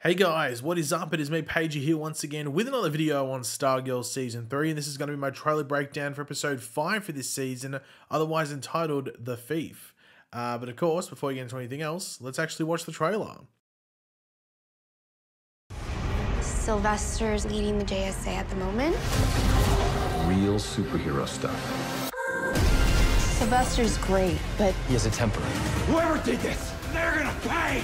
Hey guys, what is up? It is me, Pagey, here once again with another video on Stargirl Season 3, and this is going to be my trailer breakdown for episode 5 for this season, otherwise entitled The Thief. But of course, before we get into anything else, let's actually watch the trailer. Sylvester's leading the JSA at the moment. Real superhero stuff. Sylvester's great, but He has a temper. Whoever did this, they're gonna pay!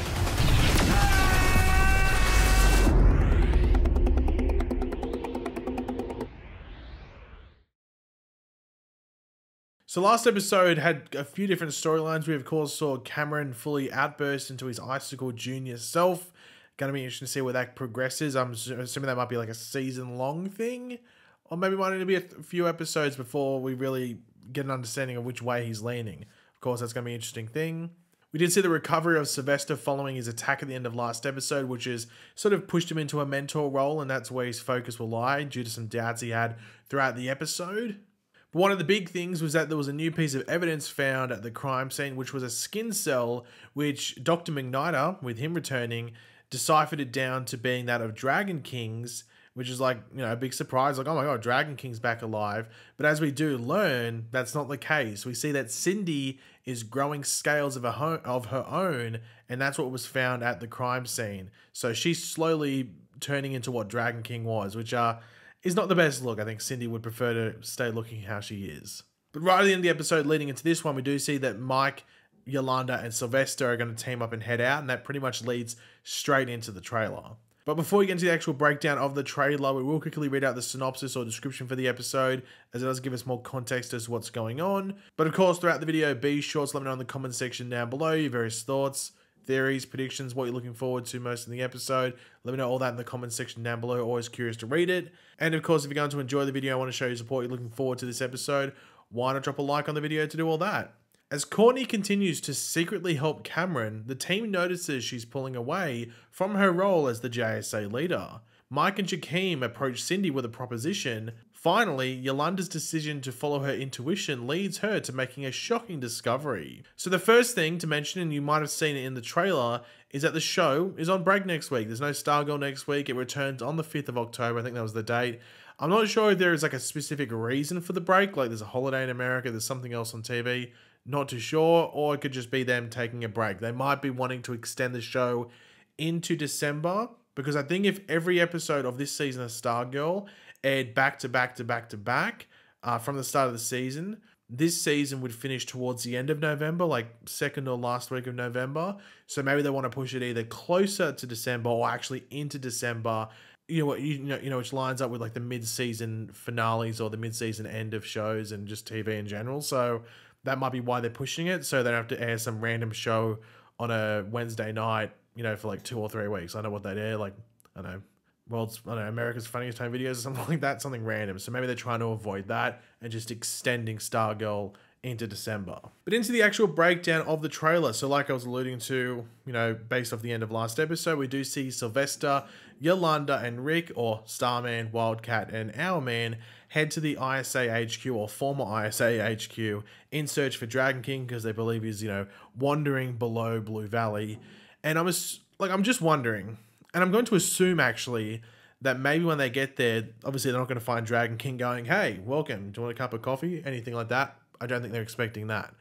So last episode had a few different storylines. We of course saw Cameron fully outburst into his Icicle Junior self. Going to be interesting to see where that progresses. I'm assuming that might be like a season-long thing, or maybe it might only be a few episodes before we really get an understanding of which way he's leaning. Of course, that's going to be an interesting thing. We did see the recovery of Sylvester following his attack at the end of last episode, which has sort of pushed him into a mentor role, and that's where his focus will lie due to some doubts he had throughout the episode. But one of the big things was that there was a new piece of evidence found at the crime scene, which was a skin cell, which Dr. McNider, with him returning, deciphered it down to being that of Dragon King's, which is like, you know, a big surprise. Like, oh my God, Dragon King's back alive. But as we do learn, that's not the case. We see that Cindy is growing scales of her own, and that's what was found at the crime scene. So she's slowly turning into what Dragon King was, which is not the best look. I think Cindy would prefer to stay looking how she is. But right at the end of the episode leading into this one, we do see that Mike, Yolanda, and Sylvester are going to team up and head out, and that pretty much leads straight into the trailer. But before we get into the actual breakdown of the trailer, we will quickly read out the synopsis or description for the episode, as it does give us more context as to what's going on. But of course, throughout the video, be sure to let me know in the comment section down below your various thoughts, theories, predictions, what you're looking forward to most in the episode. Let me know all that in the comment section down below. Always curious to read it. And of course, if you're going to enjoy the video, I want to show you support, you're looking forward to this episode, why not drop a like on the video to do all that? As Courtney continues to secretly help Cameron, the team notices she's pulling away from her role as the JSA leader. Mike and Jakeem approach Cindy with a proposition. Finally, Yolanda's decision to follow her intuition leads her to making a shocking discovery. So the first thing to mention, and you might have seen it in the trailer, is that the show is on break next week. There's no Stargirl next week. It returns on the 5th of October. I think that was the date. I'm not sure if there is like a specific reason for the break, like there's a holiday in America, there's something else on TV. Not too sure, or it could just be them taking a break. They might be wanting to extend the show into December, because I think if every episode of this season of Stargirl aired back to back from the start of the season, this season would finish towards the end of November, like second or last week of November. So maybe they want to push it either closer to December or actually into December. You know, which lines up with like the mid-season finales or the mid-season end of shows and just TV in general. So that might be why they're pushing it, so they don't have to air some random show on a Wednesday night, you know, for like 2 or 3 weeks. I know what they'd air, like, I don't know, America's Funniest Home Videos or something like that, something random. So maybe they're trying to avoid that and just extending Stargirl into December. But into the actual breakdown of the trailer. So like I was alluding to, you know, based off the end of last episode, we do see Sylvester, Yolanda, and Rick, or Starman, Wildcat, and Owlman, head to the ISA HQ, or former ISA HQ, in search for Dragon King, because they believe he's, you know, wandering below Blue Valley. And I'm just wondering, and I'm going to assume actually that maybe when they get there, obviously they're not going to find Dragon King going, hey, welcome, do you want a cup of coffee? Anything like that. I don't think they're expecting that.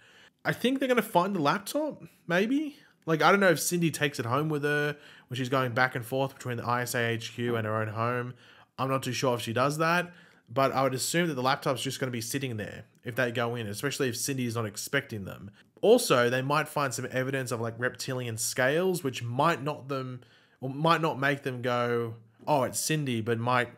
I think they're going to find the laptop, maybe? Like, I don't know if Cindy takes it home with her when she's going back and forth between the ISA HQ and her own home. I'm not too sure if she does that, but I would assume that the laptop's just going to be sitting there if they go in, especially if Cindy is not expecting them. Also, they might find some evidence of like reptilian scales, which might not make them go, oh, it's Cindy, but might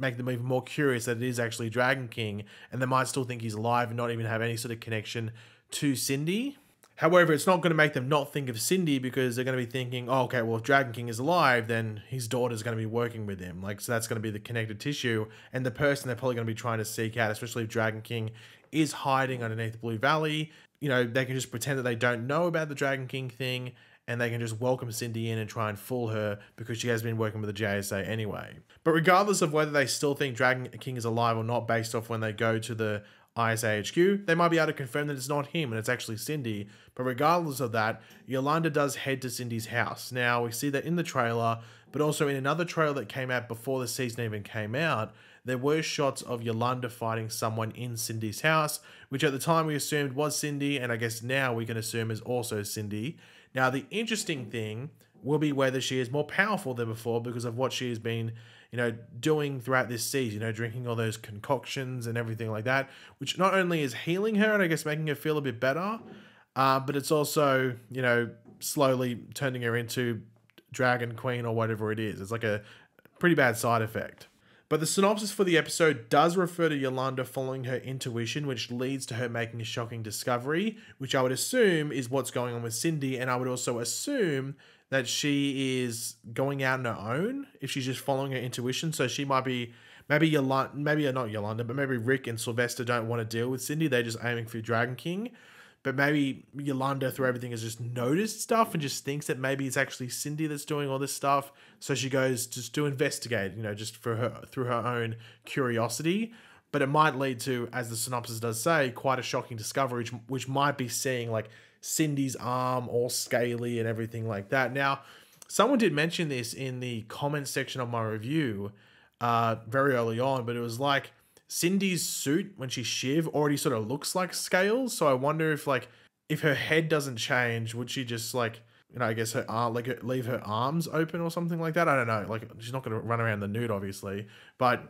make them even more curious that it is actually Dragon King, and they might still think he's alive and not even have any sort of connection to Cindy. However, it's not going to make them not think of Cindy, because they're going to be thinking, oh, okay, well, if Dragon King is alive, then his daughter's going to be working with him. Like, so that's going to be the connective tissue, and the person they're probably going to be trying to seek out, especially if Dragon King is hiding underneath Blue Valley. You know, they can just pretend that they don't know about the Dragon King thing, and they can just welcome Cindy in and try and fool her because she has been working with the JSA anyway. But regardless of whether they still think Dragon King is alive or not, based off when they go to the ISA HQ, they might be able to confirm that it's not him and it's actually Cindy. But regardless of that, Yolanda does head to Cindy's house. Now, we see that in the trailer, but also in another trailer that came out before the season even came out, there were shots of Yolanda fighting someone in Cindy's house, which at the time we assumed was Cindy, and I guess now we can assume is also Cindy. Now, the interesting thing will be whether she is more powerful than before because of what she has been, doing throughout this season, drinking all those concoctions and everything like that, which not only is healing her and I guess making her feel a bit better, but it's also, slowly turning her into Dragon Queen or whatever it is. It's like a pretty bad side effect. But the synopsis for the episode does refer to Yolanda following her intuition, which leads to her making a shocking discovery, which I would assume is what's going on with Cindy, and I would also assume that she is going out on her own if she's just following her intuition. So she might be, maybe not Yolanda, but maybe Rick and Sylvester don't want to deal with Cindy. They're just aiming for Dragon King. But maybe Yolanda, through everything, has just noticed stuff and just thinks that maybe it's actually Cindy that's doing all this stuff. So she goes just to investigate, just for her, through her own curiosity. But it might lead to, as the synopsis does say, quite a shocking discovery, which might be seeing like Cindy's arm all scaly and everything like that. Now, someone did mention this in the comment section of my review very early on, but it was like Cindy's suit when she's Shiv already sort of looks like scales. So I wonder if her head doesn't change, would she just I guess her arm, leave her arms open or something like that? I don't know. She's not going to run around the nude, obviously, but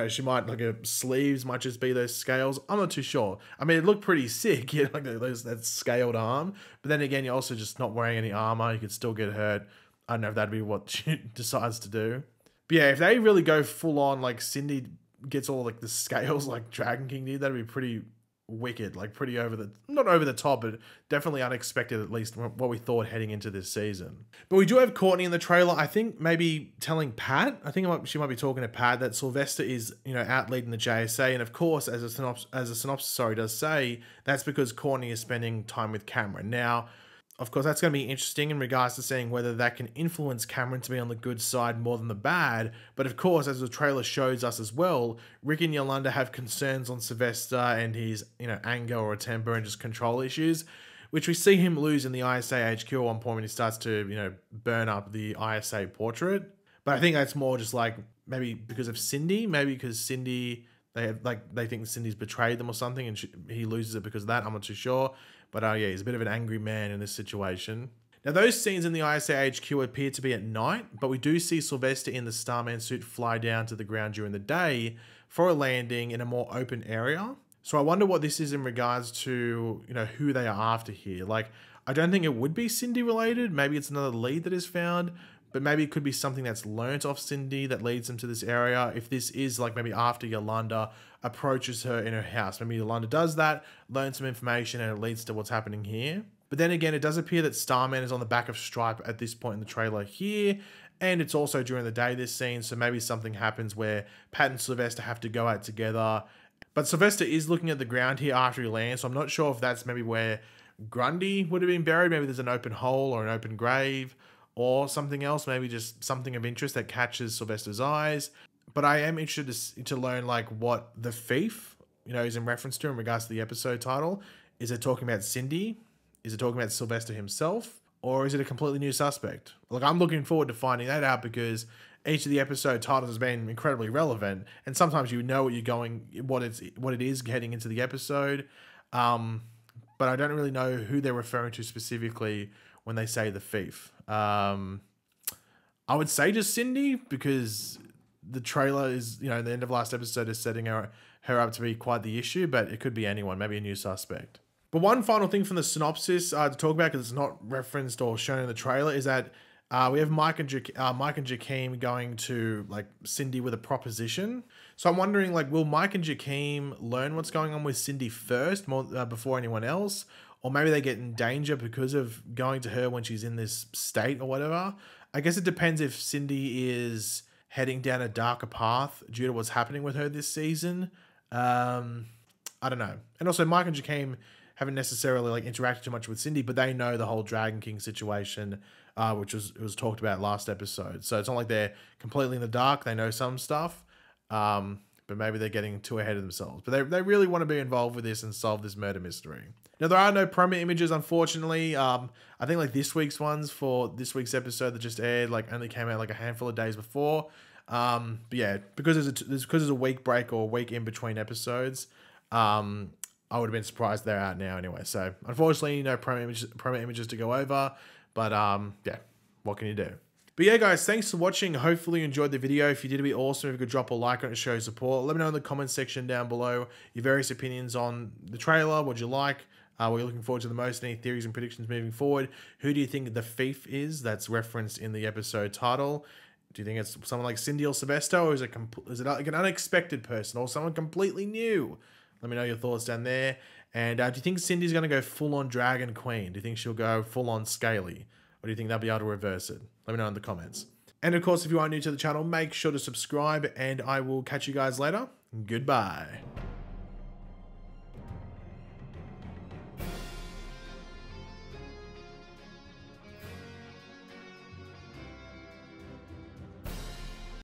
she might, her sleeves might just be those scales. I'm not too sure. I mean, it looked pretty sick, that scaled arm. But then again, you're also just not wearing any armor. You could still get hurt. I don't know if that'd be what she decides to do. But yeah, if they really go full on, Cindy gets all the scales like Dragon King did, that'd be pretty wicked, pretty not over the top, but definitely unexpected, at least what we thought heading into this season. But we do have Courtney in the trailer, I think maybe telling Pat, she might be talking to Pat, that Sylvester is, out leading the JSA. And of course, as a synopsis does say, that's because Courtney is spending time with Cameron. Now, of course, that's going to be interesting in regards to seeing whether that can influence Cameron to be on the good side more than the bad. But of course, as the trailer shows us as well, Rick and Yolanda have concerns on Sylvester and his, anger or temper and just control issues, which we see him lose in the ISA HQ at one point when he starts to, burn up the ISA portrait. But I think that's more just maybe because of Cindy, maybe because Cindy, they think Cindy's betrayed them or something and he loses it because of that. I'm not too sure. But yeah, he's a bit of an angry man in this situation. Now, those scenes in the ISA HQ appear to be at night, but we do see Sylvester in the Starman suit fly down to the ground during the day for a landing in a more open area. So I wonder what this is in regards to, who they are after here. I don't think it would be Cindy related. Maybe it's another lead that is found, but maybe it could be something that's learnt off Cindy that leads them to this area. If this is maybe after Yolanda approaches her in her house. Maybe Yolanda does that, learns some information, and it leads to what's happening here. But then again, it does appear that Starman is on the back of Stripe at this point in the trailer here, and it's also during the day, this scene, so maybe something happens where Pat and Sylvester have to go out together. But Sylvester is looking at the ground here after he lands, so I'm not sure if that's maybe where Grundy would have been buried. Maybe there's an open hole or an open grave, or something else, maybe just something of interest that catches Sylvester's eyes. But I am interested to learn what the thief, is in reference to in regards to the episode title. Is it talking about Cindy? Is it talking about Sylvester himself? Or is it a completely new suspect? I'm looking forward to finding that out because each of the episode titles has been incredibly relevant. And sometimes what it is heading into the episode. But I don't really know who they're referring to specifically when they say the thief. I would say just Cindy because the trailer is, the end of last episode is setting her up to be quite the issue, but it could be anyone, maybe a new suspect. But one final thing from the synopsis to talk about, because it's not referenced or shown in the trailer, is that we have Mike and Jakeem going to Cindy with a proposition. So I'm wondering, will Mike and Jakeem learn what's going on with Cindy first, before anyone else? Or maybe they get in danger because of going to her when she's in this state or whatever. I guess it depends if Cindy is heading down a darker path due to what's happening with her this season. I don't know. And also Mike and Jakeem haven't necessarily interacted too much with Cindy, but they know the whole Dragon King situation, which was talked about last episode. So it's not like they're completely in the dark. They know some stuff. But but maybe they're getting too ahead of themselves. But they really want to be involved with this and solve this murder mystery. Now, there are no promo images, unfortunately. I think like this week's ones for this week's episode that just aired, like only came out like a handful of days before. But yeah, because there's a week break or a week in between episodes, I would have been surprised they're out now anyway. So unfortunately, no promo images to go over. But yeah, what can you do? But yeah, guys, thanks for watching. Hopefully you enjoyed the video. If you did, it'd be awesome if you could drop a like on it to show your support. Let me know in the comments section down below your various opinions on the trailer, what you like, what you're looking forward to the most, any theories and predictions moving forward. Who do you think the thief is that's referenced in the episode title? Do you think it's someone like Cindy or Sylvester, or is it like an unexpected person or someone completely new? Let me know your thoughts down there. And do you think Cindy's going to go full-on Dragon Queen? Do you think she'll go full-on Scaly? Or do you think they'll be able to reverse it? Let me know in the comments. And of course, if you are new to the channel, make sure to subscribe, and I will catch you guys later. Goodbye.